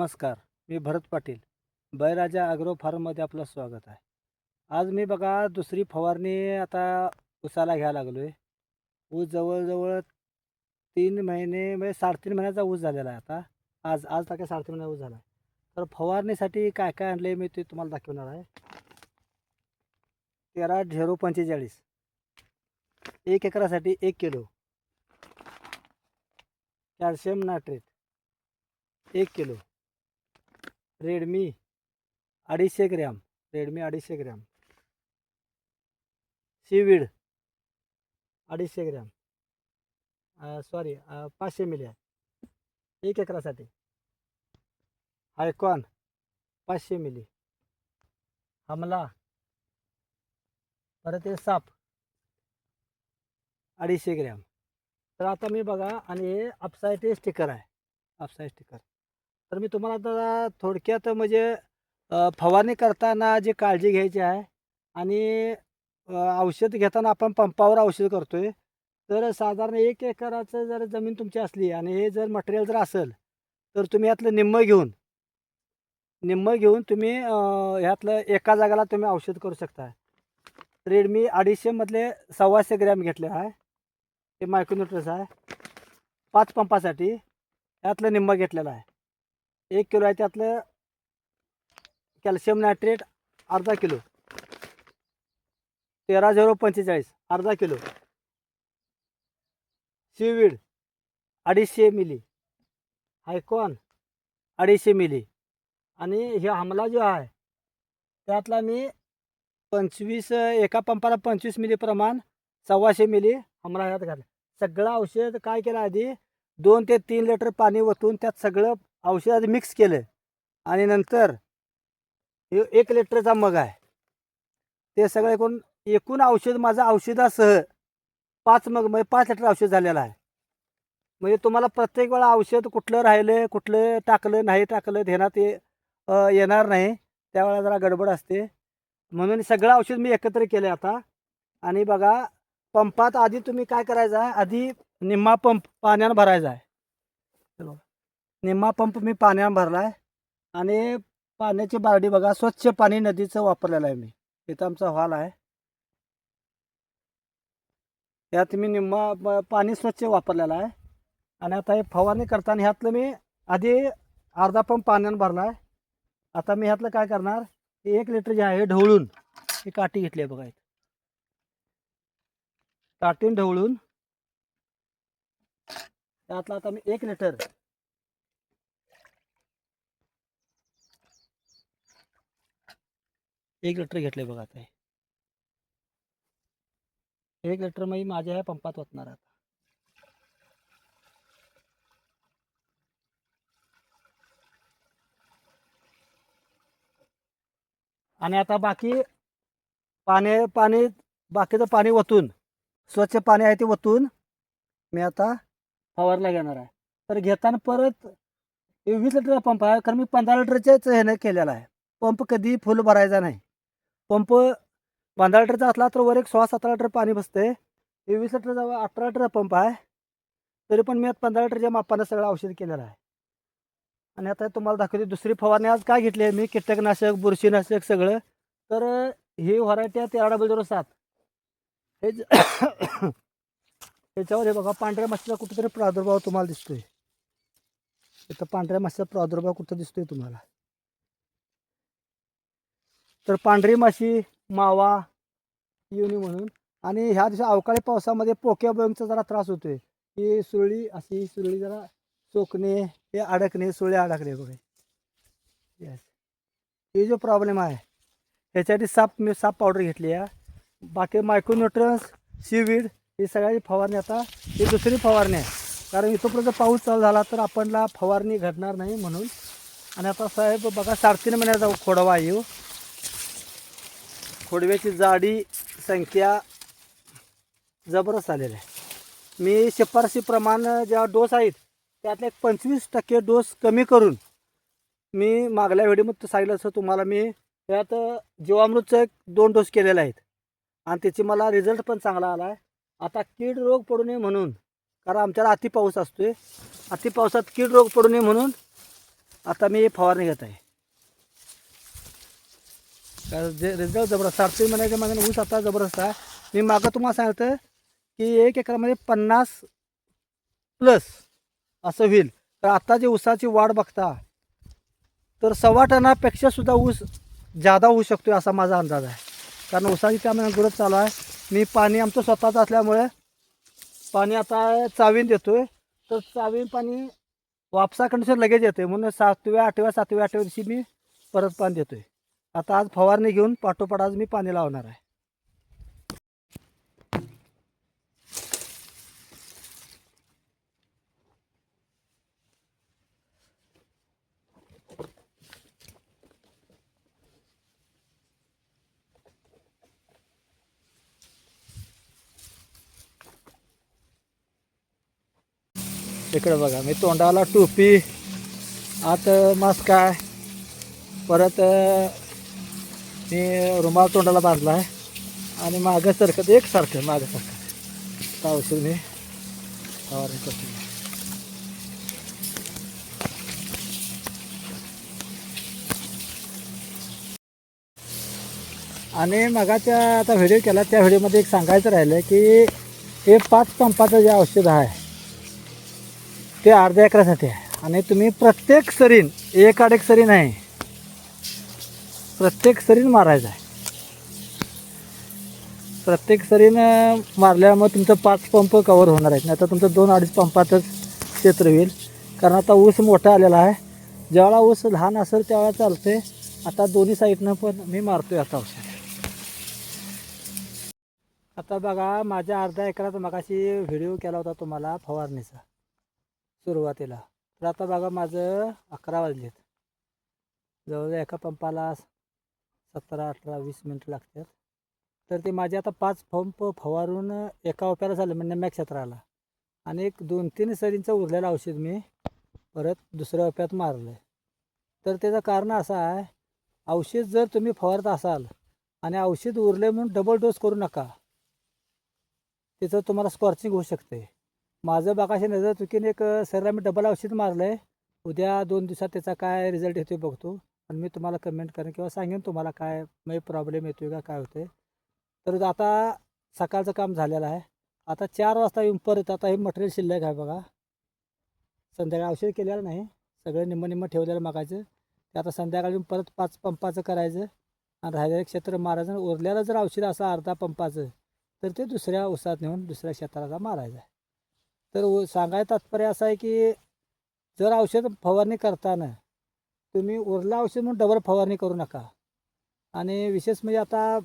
नमस्कार. मी भरत पाटील. बळीराजा ॲग्रो फार्ममध्ये आपलं स्वागत आहे. आज मी बघा दुसरी फवारणी आता ऊसाला घ्यायला लागलो आहे. ऊस जवळ-जवळ 3 महिने म्हणजे 3.5 महिन्याचा ऊस झालेला आहे आता. आज आज तारखेला 3.5 महिन्याचा ऊस झाला आहे. तर फवारणीसाठी काय-काय आणले मी ते तुम्हाला दाखवणार आहे. 13-045 1 एकरासाठी 1 किलो. Calcium nitrate 1 kilo. रेडमी 250 ग्रॅम. रेडमी 250 ग्रॅम. Seaweed 250 gram. 500 मिली आहे 1 एकरासाठी. Icon 500 milli. हमला परत हे साप 250 ग्रॅम. तर आता मी बघा आणि हे अपसाईट स्टिकर आहे. अपसाईट स्टिकर. तर मी तुम्हाला आता थोडक्यात म्हणजे फवारणी करताना जी काळजी घ्यायची आहे आणि औषध घेताना आपण पंपावर औषध करतोय. तर साधारण 1 एकराचं जर जमीन तुमची असली आणि हे जर मटेरियल जर असेल तर तुम्ही यातलं निम्मं घेऊन तुम्ही ह्यातलं एका जागाला तुम्ही औषध करू शकता. रेडमी 250 मधले 125 ग्रॅम घेतले आहे. हे मायक्रोन्यूट्रन्स आहे 5 पंपासाठी. यातलं निम्मं घेतलेलं आहे. 1 किलो आहे त्यातलं कॅल्शियम नायट्रेट अर्धा किलो. 13-045 अर्धा kilo. Seaweed 250 ml. Icon 250 ml. आणि हे हमला जो आहे त्यातला मी 25 एका पंपाला 25 मिली प्रमाण 125 मिली हमला ह्यात घातलं. सगळं औषध काय केलं आधी 2 ते 3 लिटर पाणी ओतून त्यात सगळं औषध आधी मिक्स केलं आणि नंतर हे 1 लिटरचा मग आहे ते सगळं एकूण औषध माझं औषधासह 5 मग म्हणजे 5 लिटर औषध झालेलं आहे. म्हणजे तुम्हाला प्रत्येक वेळा औषध कुठलं राहिलं कुठलं टाकलं नाही टाकलं ध्यानात येणार नाही. त्यावेळेला जरा गडबड असते. म्हणून सगळं औषध मी एकत्र केलं आता. आणि बघा पंपात आधी तुम्ही काय करायचं आहे आधी निम्मा पंप पाण्यानं भरायचा आहे. निम्मा पंप मी पाण्यानं भरला आहे आणि पाण्याची बारडी बघा स्वच्छ पाणी नदीचं वापरलेलं आहे मी. इथं आमचा हॉल आहे. यात मी निम्मा पाणी स्वच्छ वापरलेलं आहे. आणि आता हे फवारणी करताना ह्यातलं मी आधी अर्धा पंप पाण्यानं भरला आहे. आता मी ह्यातलं काय करणार 1 लिटर जे आहे ढवळून ही काठी घेतली आहे बघा. काठीन ढवळून त्यातला आता मी 1 लिटर घेतले बघा. आता 1 लिटर मी माझ्या ह्या पंपात ओतणार आता. आणि आता पाणी बाकीचं पाणी ओतून स्वच्छ पाणी आहे ते ओतून मी आता फवारला घेणार आहे. तर घेताना परत 20 लिटरचा पंप आहे कारण मी 15 लिटरच्याच ह्यानं केलेला आहे. पंप कधी फुल भरायचा नाही. पंप 15 लिटरचा असला तर वर एक 16-17 लिटर पाणी बसते. 20 लिटरचा 18 लिटरचा पंप आहे. तरी पण मी 15 लिटरच्या मापानं सगळं औषध केलेलं आहे. आणि आता तुम्हाला दाखवते दुसरी फवारणी आज काय घेतली आहे मी कीटकनाशक बुरशीनाशक सगळं. तर ही व्हरायटी आहे 13-007. हे ह्याच्यावर हे बघा पांढऱ्या माशीचा कुठेतरी प्रादुर्भाव तुम्हाला दिसतोय. इथं पांढऱ्या माशीचा प्रादुर्भाव कुठं दिसतोय तुम्हाला. तर पांढरी माशी मावा येऊ नये म्हणून. आणि ह्या दिवशी अवकाळी पावसामध्ये पोक्या बोंगचा जरा त्रास होतोय. ही सुरळी अशी सुरळी जरा चोकणे हे अडकणे सुळे अडकले बघा. यस हे जो प्रॉब्लेम आहे ह्याच्यासाठी साप पावडर घेतली आहे. बाकी मायक्रोन्यूट्रन्स सीवीड ही सगळी फवारणी आता ही दुसरी फवारणी आहे. कारण इथंपर्यंत पाऊस चालू झाला तर आपणला फवारणी घडणार नाही म्हणून. आणि आता साहेब बघा 3.5 महिन्याचा खोडवा येऊ. खोडव्याची जाडी संख्या जबरदस्त आलेली आहे. मी शिफारशी प्रमाण ज्या डोस आहेत त्यातले 25% डोस कमी करून मी मागल्या व्हिडिओमध्ये सांगितलं असं तुम्हाला मी त्यात जीवामृतचं 2 डोस केलेले आहेत. आणि त्याची मला रिझल्ट पण चांगला आला आहे. आता कीड रोग पडू नये म्हणून कारण आमच्याला अति पाऊस असतोय. अति पावसात कीड रोग पडू नये म्हणून आता मी फवारणी घेत आहे. कारण जे रिझल्ट जबरदस्त 7 महिन्याच्या माझा ऊस आता जबरदस्त आहे. मी मागं तुम्हाला सांगतं की 1 एकरामध्ये 50+ असं होईल. तर आता जी ऊसाची वाढ बघता तर 1.25 टनापेक्षा सुद्धा ऊस जादा होऊ शकतो असा माझा अंदाज आहे. कारण ऊसाची त्यामध्ये ग्रोथ चालू आहे. मी पाणी आमचं स्वतःचं असल्यामुळे पाणी आता चावीन देतोय. तर चावीन पाणी वापसा कंडिशन लगेच येते म्हणून 7व्या 8व्या 7व्या 8व्या दिवशी मी परत पाणी देतोय. आता आज फवारणी घेऊन पाठोपाठ आज मी पाणी लावणार आहे. इकडे बघा मी तोंडाला टोपी, आत मास्क आहे, परत मी रुमाल तोंडाला बांधला आहे आणि मागं सरकत एकसारखं मागं सरकत औषध मी फवारणी करतो. आणि मगाच्या आता व्हिडिओ केला त्या व्हिडिओमध्ये एक सांगायचं राहिलं की हे 5 पंपाचं जे औषध आहे ते अर्ध्या एकरासाठी आहे. आणि तुम्ही प्रत्येक सरीन एक आड एक सरी नाही, प्रत्येक सरीन मारायचं आहे. प्रत्येक सरीन मारल्यामुळे तुमचं 5 पंप कवर होणार आहेत. नाही तर तुमचं 2-2.5 पंपातच क्षेत्र होईल. कारण आता ऊस मोठा आलेला आहे. ज्यावेळेला ऊस लहान असेल त्यावेळेला चालते. आता दोन्ही साईडनं पण मी मारतोय आता औषध. आता बघा माझ्या अर्ध्या एकरात मगाशी व्हिडिओ केला होता तुम्हाला फवारणीचा सुरुवातीला. तर आता बघा माझं 11 वाजलेत. जवळजवळ एका पंपाला 17, 18, 20 मिनटं लागतात. तर ते माझे आता 5 पंप फवारून एका ओप्याला झालं म्हणजे निम्म्या क्षेत्राला. आणि एक 2-3 सरींचं उरलेलं औषध मी परत दुसऱ्या ओप्यात मारलं आहे. तर त्याचं कारण असं आहे, औषध जर तुम्ही फवारत असाल आणि औषध उरले म्हणून डबल डोस करू नका. त्याचं तुम्हाला स्कॉर्चिंग होऊ शकते. माझं बागाशी नजर चुकीने एक सरीला मी डबल औषध मारलं आहे. उद्या 2 दिवसात त्याचा काय रिझल्ट येतो बघतो आणि मी तुम्हाला कमेंट करेन किंवा सांगेन तुम्हाला काय म्हणजे प्रॉब्लेम येतो का काय होते. तर आता सकाळचं काम झालेलं आहे. आता 4 वाजता येऊन परत आता हे मटेरियल शिल्लक आहे बघा. संध्याकाळी औषध केलेलं नाही, सगळं निम्मं ठेवलेलं मागायचं. ते आता संध्याकाळी येऊन परत 5 पंपाचं करायचं आणि राहिलेलं क्षेत्र मारायचं. उरलेलं जर औषध असं अर्धा पंपाचं तर ते दुसऱ्या ऊसात नेऊन दुसऱ्या क्षेत्राला मारायचं आहे. तर सांगायचं तात्पर्य असं आहे की जर औषध फवारणी करताना तुम्ही उरलं औषध म्हणून डबल फवारणी करू नका. आणि विशेष म्हणजे आता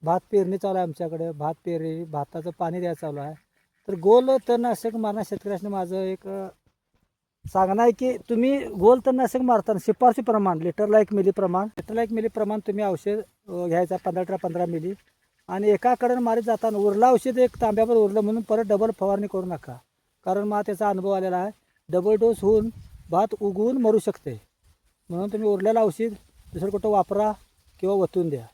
भात पेरणी चालू आहे आमच्याकडे. भात पेरणी भाताचं पाणी द्यायचं चालू आहे. तर गोल तणनाशक मारणार शेतकऱ्यांनी माझं एक सांगणं आहे की तुम्ही गोल तणनाशक मारताना शिफारशी प्रमाण लिटरला 1 मिली प्रमाण तुम्ही औषध घ्यायचा 15 मिली. आणि एकाकडं मारीत जाताना उरला औषध एक तांब्यावर उरलं म्हणून परत डबल फवारणी करू नका. कारण मला त्याचा अनुभव आलेला आहे. डबल डोस होऊन भात उगवून मरू शकते. म्हणून तुम्ही उरलेलं औषध दुसरं कुठं वापरा किंवा वतून द्या.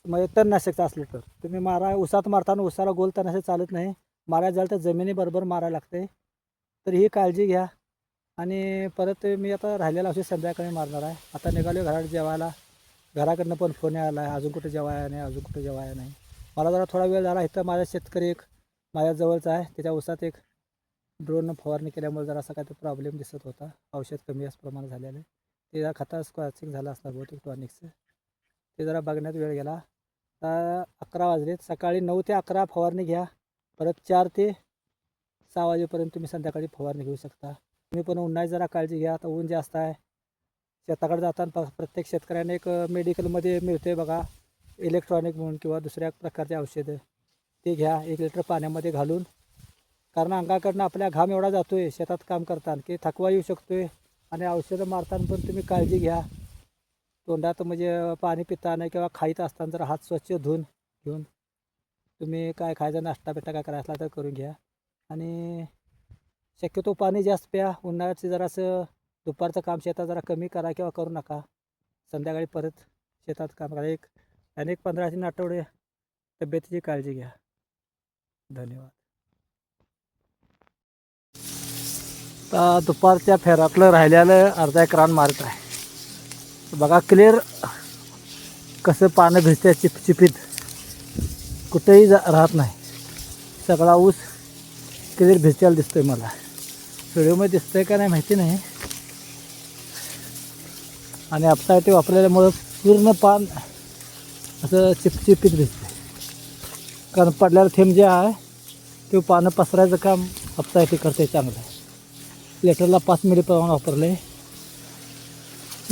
म्हणजे तणनाशकचं असलं तर तुम्ही मारा. ऊसात मारताना ऊसाला गोल तणनाशक चालत नाही. मारायला झालं तर जमिनीबरोबर मारायला लागते. तर ही काळजी घ्या. आणि परत मी आता राहिलेलं औषध संध्याकाळी मारणार आहे. आता निघालो घरात जेवायला. घराकडनं पण फोन आला आहे, अजून कुठं जेवाया नाही, अजून कुठं जेवाया नाही. मला जरा थोडा वेळ झाला. इथं माझा शेतकरी एक माझ्या जवळचा आहे, त्याच्या ऊसात एक ड्रोननं फवारणी केल्यामुळे जरा असा काही प्रॉब्लेम दिसत होता. औषध कमी जास्त प्रमाणात झालेलं आहे. ते जरा खता स्कॉचिंग झालं असणार बहुतेक टॉनिकचं. ते जरा बघण्यात वेळ गेला. आता 11 वाजलेत. सकाळी 9 ते 11 फवारणी घ्या. परत 4 ते 6 वाजेपर्यंत तुम्ही संध्याकाळी फवारणी घेऊ शकता. तुम्ही पण उन्हाळ्यात जरा काळजी घ्या. आता ऊन जास्त आहे. शेताकडे जाताना प्रत्येक शेतकऱ्याने एक मेडिकलमध्ये मिळते बघा इलेक्ट्रॉनिक म्हणून किंवा दुसऱ्या प्रकारचे औषधं, ते घ्या 1 लिटर पाण्यामध्ये घालून. कारण अंगाकडनं आपल्या घाम एवढा जातो आहे शेतात काम करताना की थकवा येऊ शकतो आहे. आणि औषधं मारताना पण तुम्ही काळजी घ्या. तोंडात म्हणजे पाणी पिताना किंवा खाईत असताना जर हात स्वच्छ घेऊन तुम्ही काय खायचा नाश्ता बिट्टा काय करायचा असला तर करून घ्या. आणि शक्यतो पाणी जास्त प्या. उन्हाळ्याचं जरासं दुपारचं काम शेतात जरा कमी करा किंवा करू नका. संध्याकाळी परत शेतात काम करा. अनेक 15 दिवस आठवडे तब्येतीची काळजी घ्या. धन्यवाद. आता दुपारच्या फेरातलं राहिलेलं अर्धा एक रान मारत आहे. बघा क्लिअर कसं पानं भिजते चिपचिपीत, कुठेही राहत नाही. सगळा ऊस क्लिअर भिजतेला दिसतोय मला. व्हिडिओमध्ये दिसतंय का नाही माहिती नाही. आणि अपसाईटी वापरल्यामुळं पूर्ण पान असं चिपचिपीत दिसते. कारण पडलेलं थेंब जे आहे ते पानं पसरायचं काम अपसाईटी करते चांगलं. लिटरला 5 मिली प्रमाण वापरले.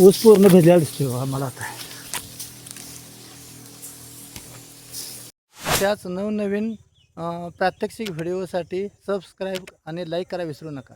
ऊस पूर्ण भिजलेला दिसतो मला आता. त्याच नवनवीन प्रात्यक्षिक व्हिडिओसाठी सबस्क्राईब आणि लाईक करायला विसरू नका.